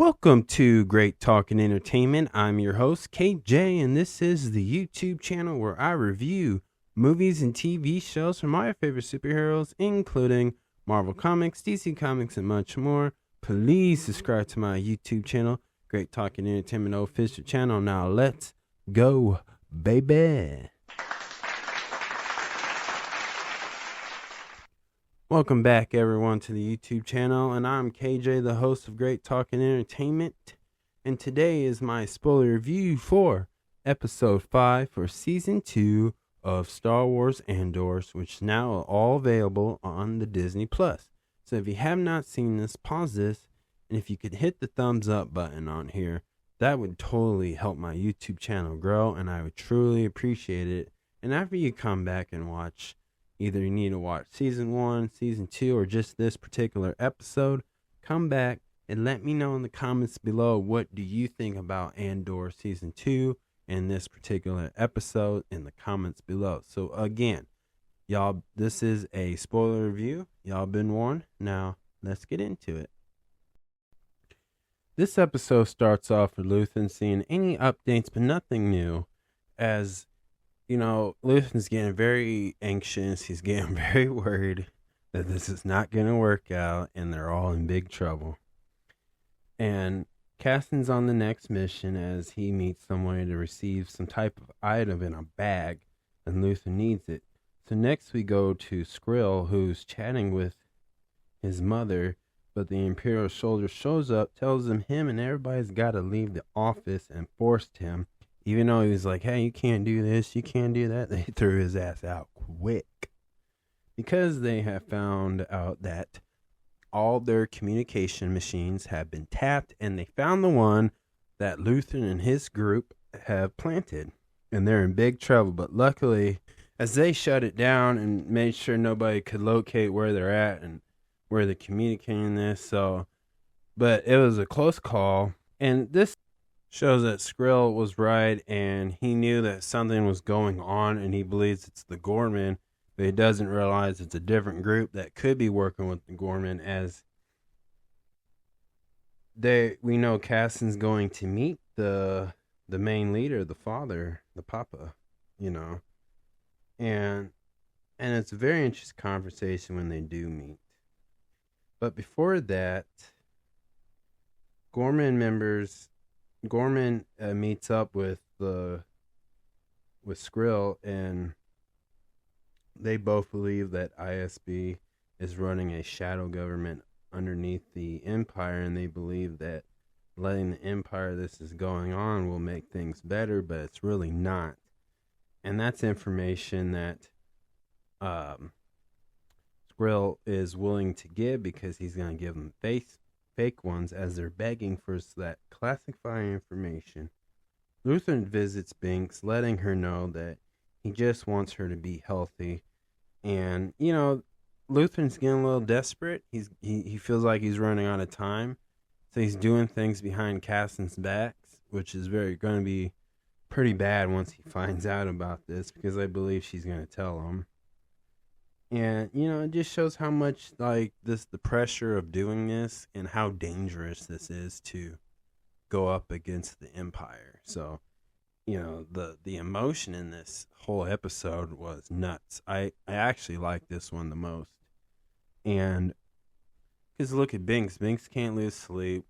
Welcome to Great Talk and Entertainment. I'm your host, KJ, and this is the YouTube channel where I review movies and TV shows from my favorite superheroes, including Marvel Comics, DC Comics, and much more. Please subscribe to my YouTube channel, Great Talk and Entertainment official channel. Now let's go, baby. Welcome back, everyone, to the YouTube channel, and I'm KJ, the host of Great Talk and Entertainment, and today is my spoiler review for Episode 5 for Season 2 of Star Wars AndorS2, which is now all available on the Disney+. So if you have not seen this, pause this, and if you could hit the thumbs up button on here, that would totally help my YouTube channel grow, and I would truly appreciate it. And after you come back and watch, either you need to watch Season 1, Season 2, or just this particular episode, come back and let me know in the comments below what do you think about Andor Season 2 and this particular episode in the comments below. So again, y'all, this is a spoiler review. Y'all been warned. Now, let's get into it. This episode starts off with Luthen seeing any updates, but nothing new, as you know, Luthen's getting very anxious. He's getting very worried that this is not going to work out and they're all in big trouble. And Cassian's on the next mission as he meets someone to receive some type of item in a bag, and Luthen needs it. So next we go to Skrill, who's chatting with his mother, but the Imperial soldier shows up, tells him and everybody's got to leave the office, and forced him. Even though he was like, hey, you can't do this, you can't do that, they threw his ass out quick. Because they have found out that all their communication machines have been tapped, and they found the one that Luthen and his group have planted. And they're in big trouble. But luckily, as they shut it down and made sure nobody could locate where they're at and where they're communicating this. But it was a close call. And this shows that Skrill was right, and he knew that something was going on, and he believes it's the Gorman, but he doesn't realize it's a different group that could be working with the Gorman, as we know Cassian's going to meet the main leader, the father, the papa, and it's a very interesting conversation when they do meet. But before that, Gorman meets up with Skrill, and they both believe that ISB is running a shadow government underneath the Empire, and they believe that letting the Empire this is going on will make things better, but it's really not. And that's information that Skrill is willing to give, because he's going to give them fake ones as they're begging for that classified information. Luthen visits Binks, letting her know that he just wants her to be healthy. And, Luthen's getting a little desperate. He feels like he's running out of time. So he's doing things behind Cassian's backs, which is going to be pretty bad once he finds out about this, because I believe she's going to tell him. And, it just shows how much, the pressure of doing this and how dangerous this is to go up against the Empire. So, the emotion in this whole episode was nuts. I actually like this one the most. And, because look at Binks. Binks can't lose sleep.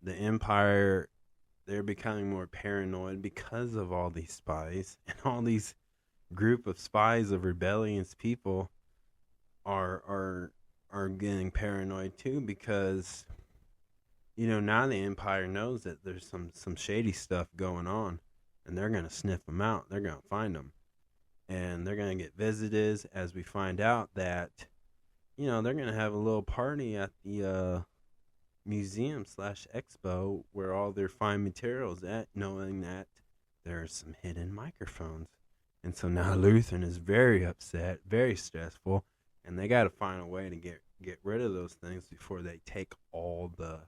The Empire, they're becoming more paranoid because of all these spies, and all these group of spies of rebellious people are getting paranoid too, because now the Empire knows that there's some shady stuff going on, and they're going to sniff them out. They're going to find them, and they're going to get visitors, as we find out that they're going to have a little party at the museum/expo where all their fine materials at, knowing that there's some hidden microphones. And so now Luthen is very upset, very stressful, and they got to find a way to get rid of those things before they take all the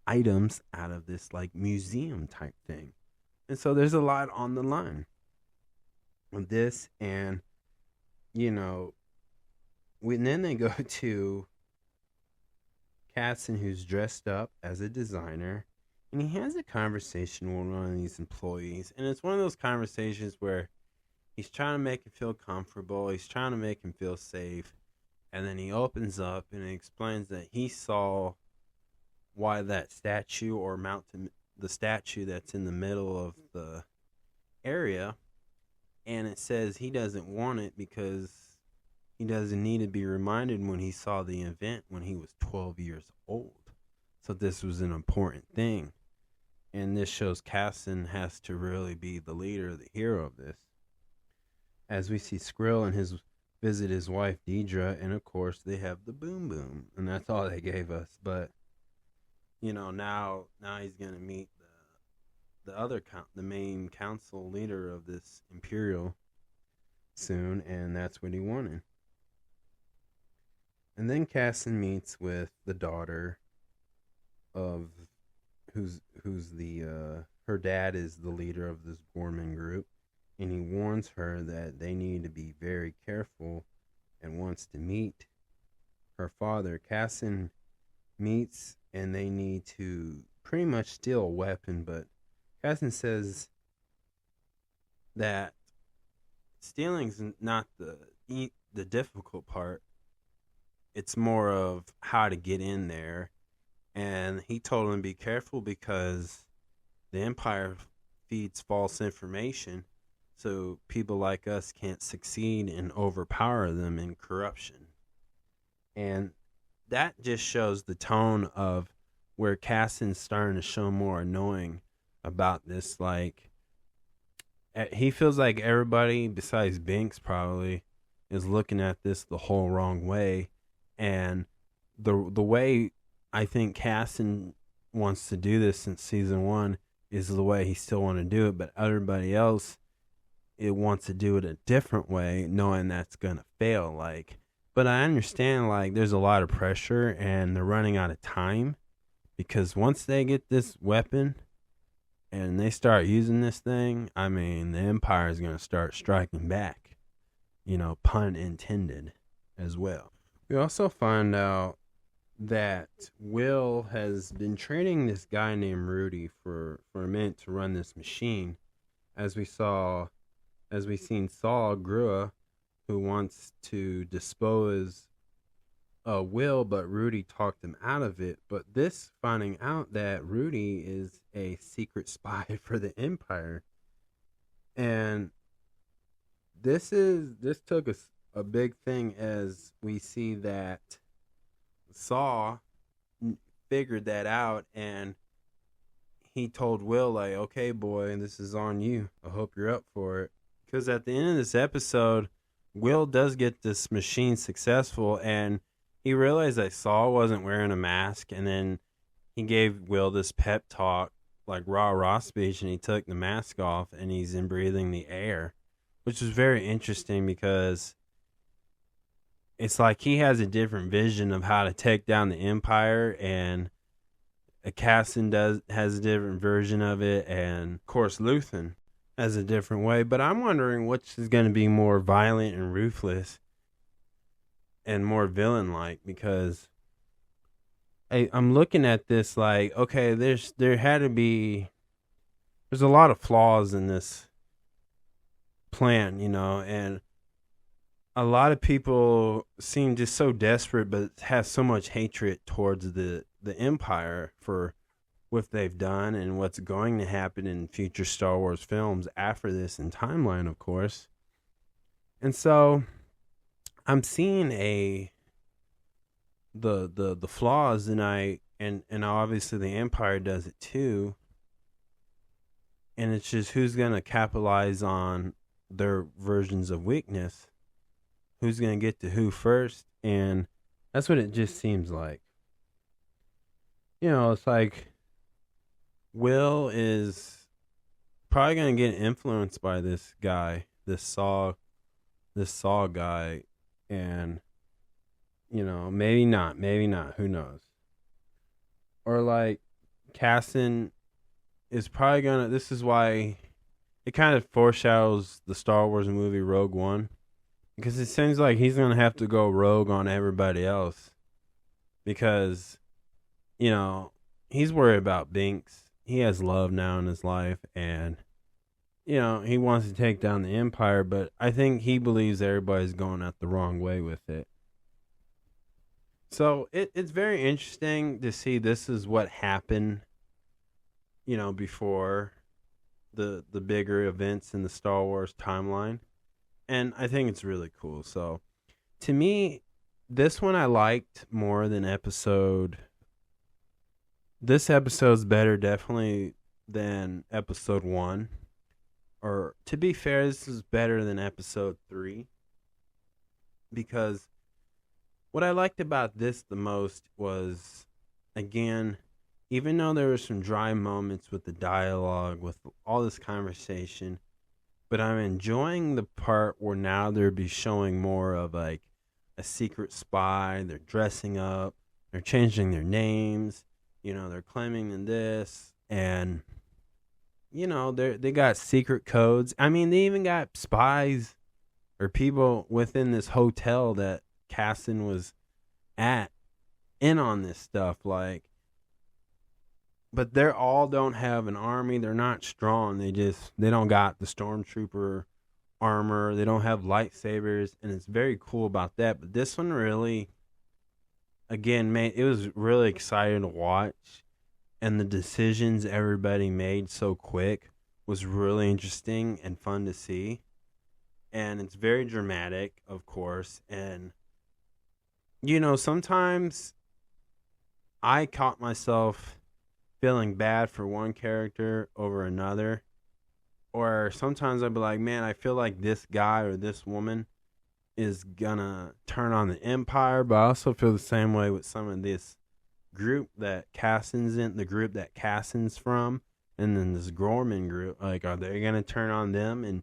items out of this museum type thing. And so there's a lot on the line with this, and then they go to Casson, who's dressed up as a designer, and he has a conversation with one of these employees. And it's one of those conversations where he's trying to make him feel comfortable, he's trying to make him feel safe, and then he opens up and he explains that he saw why that statue or mountain, the statue that's in the middle of the area, and it says he doesn't want it because he doesn't need to be reminded when he saw the event when he was 12 years old. So this was an important thing. And this shows Casson has to really be the leader, the hero of this. As we see Skrill and his visit his wife Deidre, and of course they have the boom boom, and that's all they gave us. But you know, now he's gonna meet the main council leader of this Imperial soon, and that's what he wanted. And then Casson meets with the daughter of who's the her dad is the leader of this Gorman group, and he warns her that they need to be very careful and wants to meet her father. Casson meets and they need to pretty much steal a weapon, but Casson says that stealing's not the difficult part. It's more of how to get in there. And he told him to be careful because the Empire feeds false information, so people like us can't succeed and overpower them in corruption. And that just shows the tone of where Casson's starting to show more annoying about this. Like, he feels like everybody besides Binks probably is looking at this the whole wrong way. And the way I think Casson wants to do this since season 1 is the way he still want to do it, but everybody else wants to do it a different way, knowing that's gonna fail. Like, but I understand, like, there's a lot of pressure and they're running out of time, because once they get this weapon and they start using this thing, I mean, the Empire is gonna start striking back. You know, pun intended as well. We also find out that Will has been training this guy named Rudy for a minute to run this machine, as we seen Saul Grua, who wants to dispose Will, but Rudy talked him out of it. But this finding out that Rudy is a secret spy for the Empire, and this took a big thing, as we see that Saw figured that out, and he told Will, like, okay, boy, this is on you. I hope you're up for it. Because at the end of this episode, Will does get this machine successful, and he realized that Saul wasn't wearing a mask, and then he gave Will this pep talk, like rah-rah speech, and he took the mask off, and he's in breathing the air, which is very interesting because it's like he has a different vision of how to take down the Empire, and Casson has a different version of it, and of course Luthen has a different way. But I'm wondering which is going to be more violent and ruthless and more villain-like, because I'm looking at this like, okay, there's a lot of flaws in this plan, you know, and a lot of people seem just so desperate, but have so much hatred towards the Empire for what they've done and what's going to happen in future Star Wars films after this, and timeline, of course. And so I'm seeing the flaws, and obviously the Empire does it too. And it's just who's gonna capitalize on their versions of weakness. Who's going to get to who first, and that's what it just seems like. You know, it's like Will is probably going to get influenced by this guy, this Saw guy, and, you know, maybe not, who knows. Or like Casson is probably going to, this is why it kind of foreshadows the Star Wars movie Rogue One. Because it seems like he's going to have to go rogue on everybody else. Because you know, he's worried about Binks. He has love now in his life, and he wants to take down the Empire, but I think he believes everybody's going out the wrong way with it. So it's very interesting to see this is what happened, before the bigger events in the Star Wars timeline. And I think it's really cool. So to me, this one I liked more than this episode's better definitely than episode 1. Or to be fair, this is better than episode 3, because what I liked about this the most was, again, even though there were some dry moments with the dialogue, with all this conversation, but I'm enjoying the part where now they'll be showing more of like a secret spy. They're dressing up, they're changing their names, they're claiming this, and they got secret codes. I mean, they even got spies or people within this hotel that Casson was in on this stuff, like, but they're all don't have an army. They're not strong. They don't got the stormtrooper armor. They don't have lightsabers, and it's very cool about that. But this one really, again, it was really exciting to watch, and the decisions everybody made so quick was really interesting and fun to see. And it's very dramatic, of course, and sometimes I caught myself feeling bad for one character over another. Or sometimes I'd be like, man, I feel like this guy or this woman is gonna turn on the Empire. But I also feel the same way with some of this group that Casson's in, the group that Casson's from, and then this Gorman group. Like, are they gonna turn on them and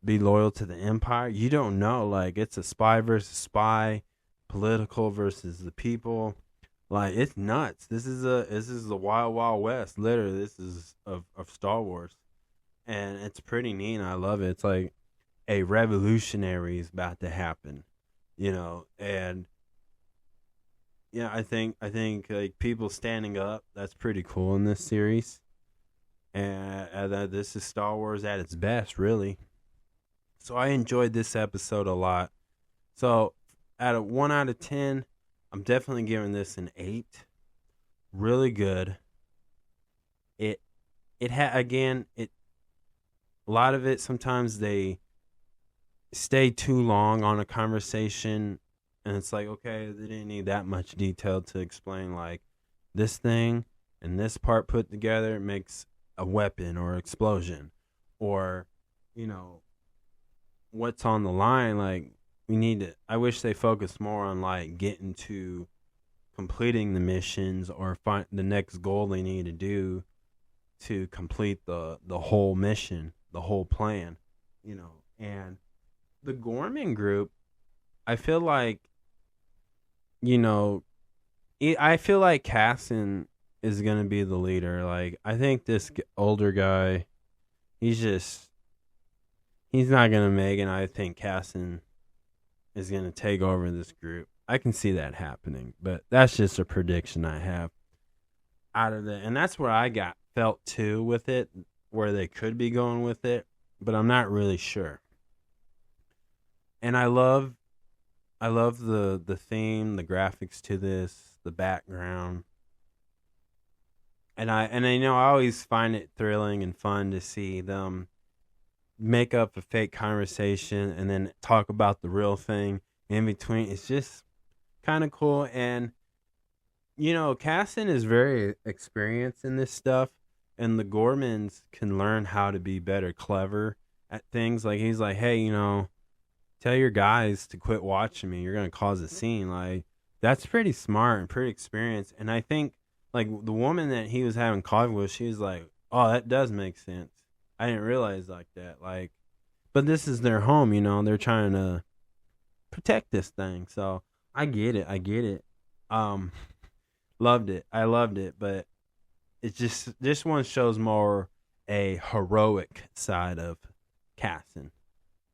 be loyal to the Empire? You don't know. Like, it's a spy versus spy, political versus the people. Like, it's nuts. This is the wild, wild west. Literally, this is of Star Wars, and it's pretty neat. I love it. It's like a revolutionary is about to happen, and yeah, I think like people standing up. That's pretty cool in this series, and this is Star Wars at its best, really. So I enjoyed this episode a lot. So out of 1 out of 10. I'm definitely giving this an 8. Really good. A lot of it, sometimes they stay too long on a conversation, and it's like, okay, they didn't need that much detail to explain like this thing and this part put together makes a weapon or explosion, or what's on the line. Like, I wish they focused more on like getting to completing the missions or find the next goal they need to do to complete the whole mission, the whole plan, and the Gorman group, I feel like, I feel like Casson is going to be the leader. Like, I think this older guy, he's not going to make it. I think Casson is going to take over this group. I can see that happening, but that's just a prediction I have out of it. And that's where I felt too with it, where they could be going with it, but I'm not really sure. And I love the theme, the graphics to this, the background. And I always find it thrilling and fun to see them make up a fake conversation and then talk about the real thing in between. It's just kind of cool. And Casson is very experienced in this stuff, and the Gormans can learn how to be better, clever at things. Like, he's like, hey, tell your guys to quit watching me. You're gonna cause a scene. Like, that's pretty smart and pretty experienced. And I think, like, the woman that he was having coffee with, she was like, oh, that does make sense. I didn't realize like that. Like, but this is their home, they're trying to protect this thing. So I get it. Loved it. I loved it, but it's just, this one shows more a heroic side of Casson.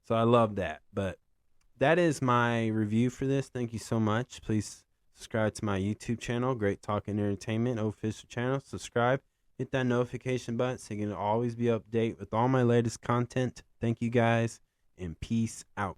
So I love that. But that is my review for this. Thank you so much. Please Subscribe to my YouTube channel, Great Talk and Entertainment official channel. Subscribe. Hit that notification button so you can always be updated with all my latest content. Thank you guys, and peace out.